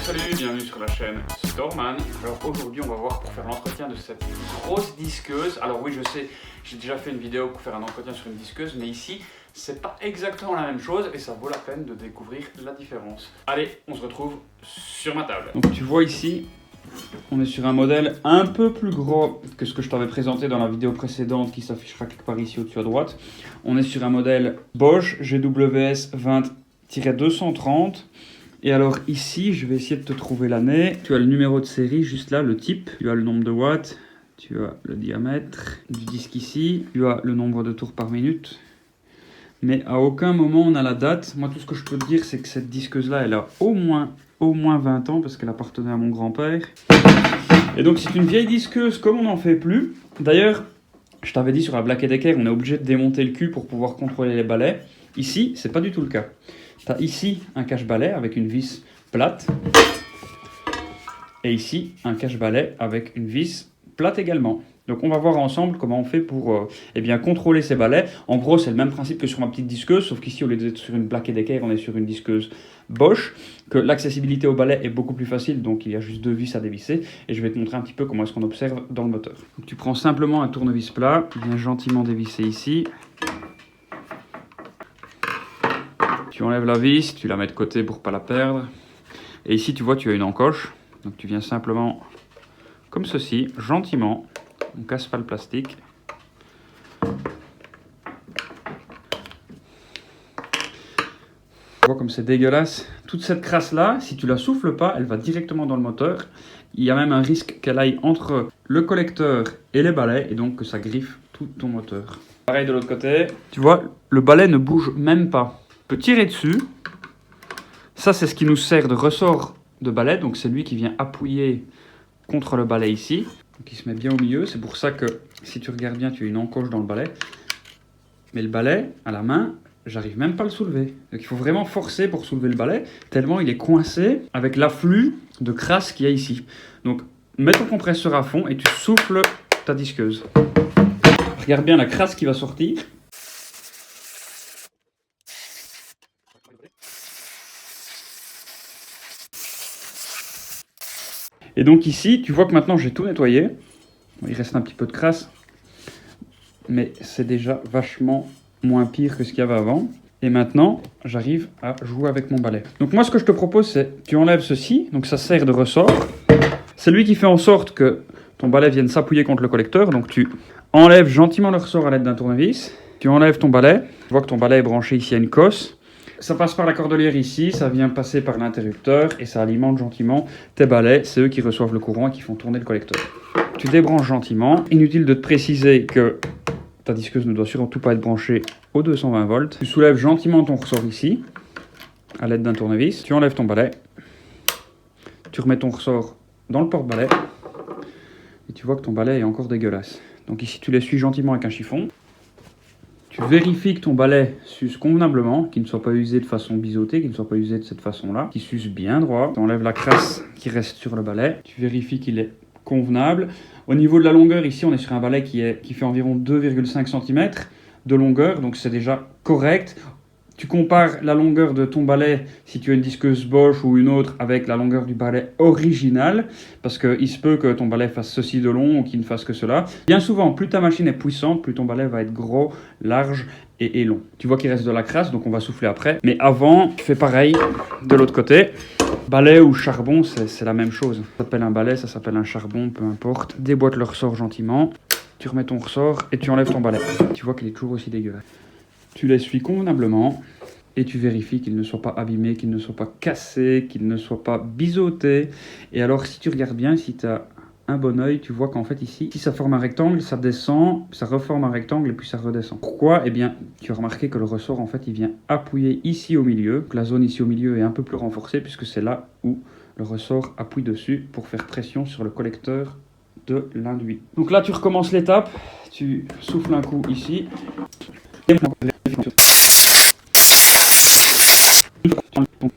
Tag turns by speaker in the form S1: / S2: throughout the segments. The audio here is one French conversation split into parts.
S1: Salut, bienvenue sur la chaîne Storeman. Alors aujourd'hui on va voir pour faire l'entretien de cette grosse disqueuse. Alors oui, je sais, j'ai déjà fait une vidéo pour faire un entretien sur une disqueuse, mais ici c'est pas exactement la même chose et ça vaut la peine de découvrir la différence. Allez, on se retrouve sur ma table. Donc tu vois ici, on est sur un modèle un peu plus gros que ce que je t'avais présenté dans la vidéo précédente qui s'affichera quelque part ici au-dessus à droite. On est sur un modèle Bosch GWS 20-230. Et alors ici, je vais essayer de te trouver l'année. Tu as le numéro de série juste là, le type. Tu as le nombre de watts, tu as le diamètre du disque ici. Tu as le nombre de tours par minute. Mais à aucun moment on a la date. Moi, tout ce que je peux te dire, c'est que cette disqueuse-là, elle a au moins 20 ans parce qu'elle appartenait à mon grand-père. Et donc c'est une vieille disqueuse comme on n'en fait plus. D'ailleurs, je t'avais dit sur la Black & Decker, on est obligé de démonter le cul pour pouvoir contrôler les balais. Ici, c'est pas du tout le cas. Tu as ici un cache-balai avec une vis plate. Et ici, un cache-balai avec une vis plate également. Donc on va voir ensemble comment on fait pour contrôler ces balais. En gros, c'est le même principe que sur ma petite disqueuse, sauf qu'ici, au lieu d'être sur une Black & Decker, on est sur une disqueuse Bosch, que l'accessibilité au balai est beaucoup plus facile, donc il y a juste deux vis à dévisser. Et je vais te montrer un petit peu comment est-ce qu'on observe dans le moteur. Donc, tu prends simplement un tournevis plat, tu viens gentiment dévisser ici. Tu enlèves la vis, tu la mets de côté pour ne pas la perdre. Et ici, tu vois, tu as une encoche. Donc tu viens simplement, comme ceci, gentiment. On ne casse pas le plastique. Tu vois comme c'est dégueulasse. Toute cette crasse-là, si tu la souffles pas, elle va directement dans le moteur. Il y a même un risque qu'elle aille entre le collecteur et les balais, et donc que ça griffe tout ton moteur. Pareil de l'autre côté. Tu vois, le balai ne bouge même pas. On peut tirer dessus. Ça, c'est ce qui nous sert de ressort de balai. Donc, c'est lui qui vient appuyer contre le balai ici. Donc, il se met bien au milieu. C'est pour ça que, si tu regardes bien, tu as une encoche dans le balai. Mais le balai, à la main, j'arrive même pas à le soulever. Donc, il faut vraiment forcer pour soulever le balai, tellement il est coincé avec l'afflux de crasse qu'il y a ici. Donc, mets ton compresseur à fond et tu souffles ta disqueuse. Regarde bien la crasse qui va sortir. Et donc ici, tu vois que maintenant j'ai tout nettoyé. Il reste un petit peu de crasse, mais c'est déjà vachement moins pire que ce qu'il y avait avant. Et maintenant, j'arrive à jouer avec mon balai. Donc moi, ce que je te propose, c'est tu enlèves ceci. Donc ça sert de ressort. C'est lui qui fait en sorte que ton balai vienne s'appuyer contre le collecteur. Donc tu enlèves gentiment le ressort à l'aide d'un tournevis. Tu enlèves ton balai. Tu vois que ton balai est branché ici à une cosse. Ça passe par la cordelière ici, ça vient passer par l'interrupteur et ça alimente gentiment tes balais. C'est eux qui reçoivent le courant et qui font tourner le collecteur. Tu débranches gentiment. Inutile de te préciser que ta disqueuse ne doit surtout pas être branchée aux 220 volts. Tu soulèves gentiment ton ressort ici, à l'aide d'un tournevis. Tu enlèves ton balai. Tu remets ton ressort dans le porte-balai. Et tu vois que ton balai est encore dégueulasse. Donc ici, tu l'essuies gentiment avec un chiffon. Tu vérifies que ton balai s'use convenablement, qu'il ne soit pas usé de façon biseautée, qu'il ne soit pas usé de cette façon-là, qu'il s'use bien droit. Tu enlèves la crasse qui reste sur le balai. Tu vérifies qu'il est convenable. Au niveau de la longueur, ici, on est sur un balai qui fait environ 2,5 cm de longueur, donc c'est déjà correct. Tu compares la longueur de ton balai, si tu as une disqueuse Bosch ou une autre, avec la longueur du balai original, parce qu'il se peut que ton balai fasse ceci de long ou qu'il ne fasse que cela. Bien souvent, plus ta machine est puissante, plus ton balai va être gros, large et long. Tu vois qu'il reste de la crasse, donc on va souffler après. Mais avant, tu fais pareil de l'autre côté. Balai ou charbon, c'est la même chose. Ça s'appelle un balai, ça s'appelle un charbon, peu importe. Déboîte le ressort gentiment. Tu remets ton ressort et tu enlèves ton balai. Tu vois qu'il est toujours aussi dégueulasse. Tu l'essuies convenablement et tu vérifies qu'il ne soit pas abîmé, qu'il ne soit pas cassé, qu'il ne soit pas biseauté. Et alors, si tu regardes bien, si tu as un bon œil, tu vois qu'en fait ici, si ça forme un rectangle, ça descend, ça reforme un rectangle et puis ça redescend. Pourquoi? Eh bien, tu as remarqué que le ressort, en fait, il vient appuyer ici au milieu. La zone ici au milieu est un peu plus renforcée puisque c'est là où le ressort appuie dessus pour faire pression sur le collecteur de l'induit. Donc là, tu recommences l'étape. Tu souffles un coup ici.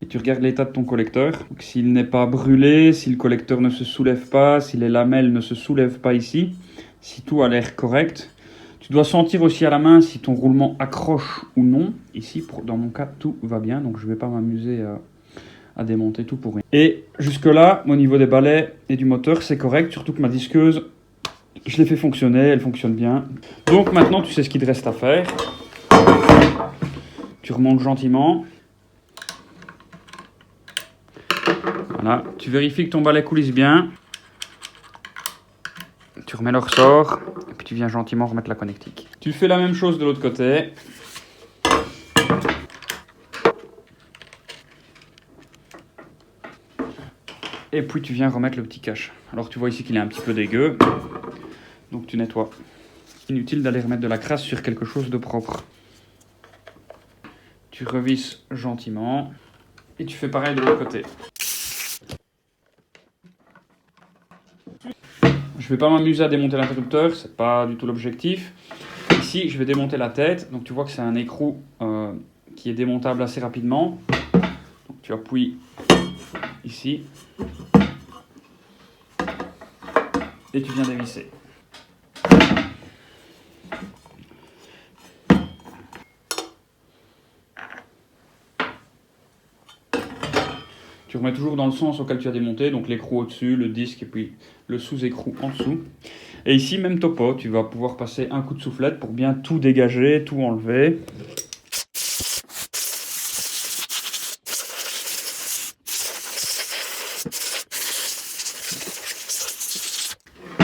S1: Et tu regardes l'état de ton collecteur. S'il n'est pas brûlé, si le collecteur ne se soulève pas, si les lamelles ne se soulèvent pas ici, si tout a l'air correct. Tu dois sentir aussi à la main si ton roulement accroche ou non. Ici, dans mon cas, tout va bien, donc je ne vais pas m'amuser à démonter tout pour rien. Et jusque là, au niveau des balais et du moteur, c'est correct, surtout que ma disqueuse, je l'ai fait fonctionner, elle fonctionne bien. Donc maintenant, tu sais ce qu'il te reste à faire. Tu remontes gentiment. Voilà, tu vérifies que ton balai coulisse bien. Tu remets le ressort, et puis tu viens gentiment remettre la connectique. Tu fais la même chose de l'autre côté. Et puis tu viens remettre le petit cache. Alors tu vois ici qu'il est un petit peu dégueu, donc tu nettoies. Inutile d'aller remettre de la crasse sur quelque chose de propre. Tu revisses gentiment, et tu fais pareil de l'autre côté. Je vais pas m'amuser à démonter l'interrupteur, c'est pas du tout l'objectif. Ici, je vais démonter la tête. Donc tu vois que c'est un écrou qui est démontable assez rapidement. Donc tu appuies ici. Et tu viens dévisser. Tu remets toujours dans le sens auquel tu as démonté, donc l'écrou au-dessus, le disque et puis le sous-écrou en dessous. Et ici, même topo, tu vas pouvoir passer un coup de soufflette pour bien tout dégager, tout enlever.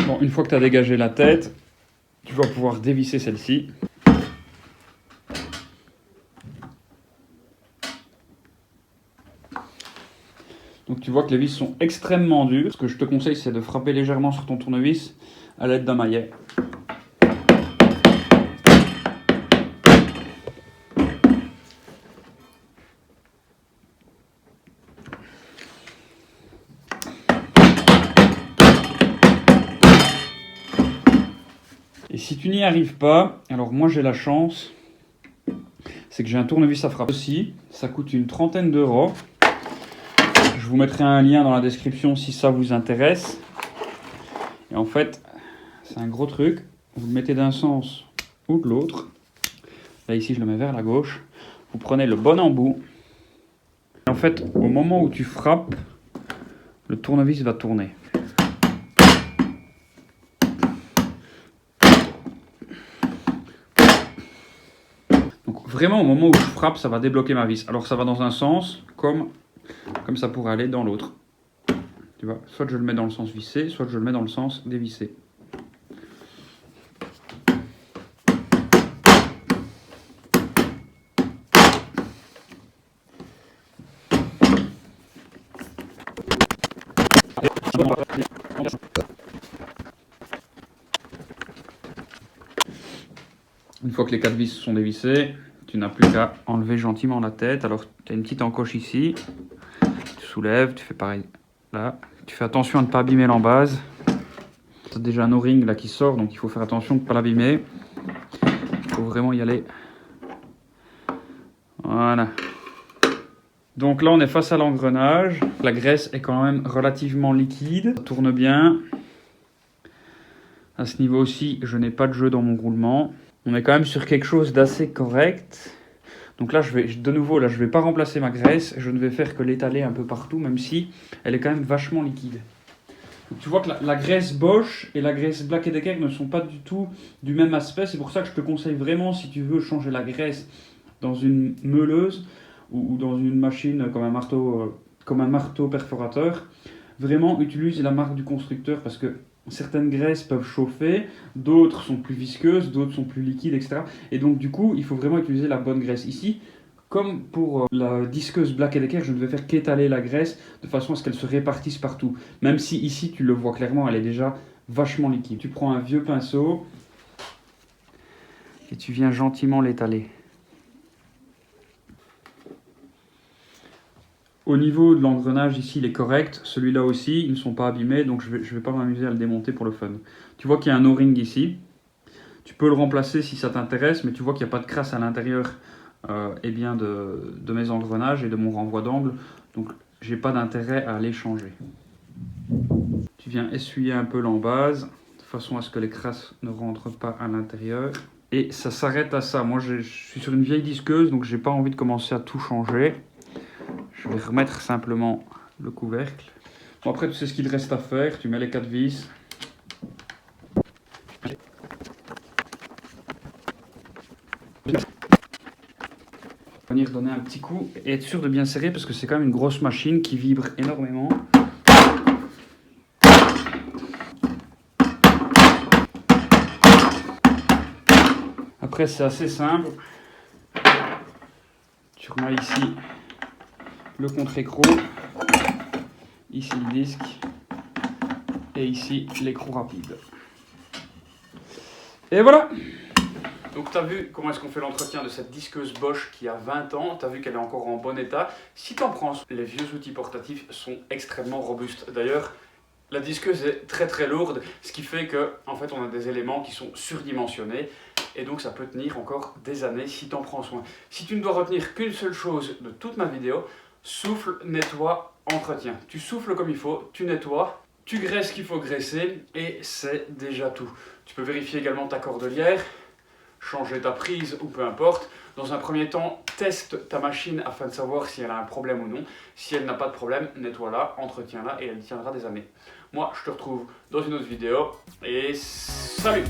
S1: Bon, une fois que tu as dégagé la tête, tu vas pouvoir dévisser celle-ci. Donc tu vois que les vis sont extrêmement dures. Ce que je te conseille, c'est de frapper légèrement sur ton tournevis à l'aide d'un maillet. Et si tu n'y arrives pas, alors moi j'ai la chance, c'est que j'ai un tournevis à frapper aussi. Ça coûte une trentaine d'euros. Je vous mettrai un lien dans la description si ça vous intéresse. Et en fait, c'est un gros truc. Vous le mettez d'un sens ou de l'autre. Là ici, je le mets vers la gauche. Vous prenez le bon embout. Et en fait, au moment où tu frappes, le tournevis va tourner. Donc vraiment, au moment où je frappe, ça va débloquer ma vis. Alors ça va dans un sens, comme ça pourrait aller dans l'autre. Tu vois, soit je le mets dans le sens vissé, soit je le mets dans le sens dévissé. Une fois que les 4 vis sont dévissées, tu n'as plus qu'à enlever gentiment la tête. Alors tu as une petite encoche ici, tu soulèves, tu fais pareil là. Tu fais attention à ne pas abîmer l'embase. Tu as déjà un O-ring là qui sort, donc il faut faire attention de ne pas l'abîmer. Il faut vraiment y aller. Voilà. Donc là on est face à l'engrenage. La graisse est quand même relativement liquide. Ça tourne bien. À ce niveau aussi, je n'ai pas de jeu dans mon roulement. On est quand même sur quelque chose d'assez correct. Donc là, je vais pas remplacer ma graisse. Je ne vais faire que l'étaler un peu partout, même si elle est quand même vachement liquide. Donc tu vois que la graisse Bosch et la graisse Black & Decker ne sont pas du tout du même aspect. C'est pour ça que je te conseille vraiment, si tu veux changer la graisse dans une meuleuse ou dans une machine comme un marteau perforateur, vraiment utilise la marque du constructeur parce que certaines graisses peuvent chauffer, d'autres sont plus visqueuses, d'autres sont plus liquides, etc. Et donc du coup, il faut vraiment utiliser la bonne graisse. Ici, comme pour la disqueuse Black & Decker, je ne vais faire qu'étaler la graisse de façon à ce qu'elle se répartisse partout. Même si ici, tu le vois clairement, elle est déjà vachement liquide. Tu prends un vieux pinceau et tu viens gentiment l'étaler. Au niveau de l'engrenage, ici, il est correct. Celui-là aussi, ils ne sont pas abîmés, donc je vais pas m'amuser à le démonter pour le fun. Tu vois qu'il y a un O-ring ici. Tu peux le remplacer si ça t'intéresse, mais tu vois qu'il n'y a pas de crasse à l'intérieur de mes engrenages et de mon renvoi d'angle. Donc, j'ai pas d'intérêt à les changer. Tu viens essuyer un peu l'embase, de façon à ce que les crasses ne rentrent pas à l'intérieur. Et ça s'arrête à ça. Moi, je suis sur une vieille disqueuse, donc j'ai pas envie de commencer à tout changer. Je vais remettre simplement le couvercle. Bon, après, tu sais ce qu'il reste à faire. Tu mets les 4 vis. Venir donner un petit coup et être sûr de bien serrer parce que c'est quand même une grosse machine qui vibre énormément. Après, c'est assez simple. Tu remets ici le contre-écrou, ici le disque et ici l'écrou rapide. Et voilà! Donc tu as vu comment est-ce qu'on fait l'entretien de cette disqueuse Bosch qui a 20 ans, tu as vu qu'elle est encore en bon état. Si tu en prends, les vieux outils portatifs sont extrêmement robustes. D'ailleurs, la disqueuse est très très lourde, ce qui fait qu'en fait on a des éléments qui sont surdimensionnés et donc ça peut tenir encore des années si tu en prends soin. Si tu ne dois retenir qu'une seule chose de toute ma vidéo, souffle, nettoie, entretien. Tu souffles comme il faut, tu nettoies, tu graisses ce qu'il faut graisser et c'est déjà tout. Tu peux vérifier également ta cordelière, changer ta prise ou peu importe. Dans un premier temps, teste ta machine afin de savoir si elle a un problème ou non. Si elle n'a pas de problème, nettoie-la, entretiens-la et elle tiendra des années. Moi, je te retrouve dans une autre vidéo et salut!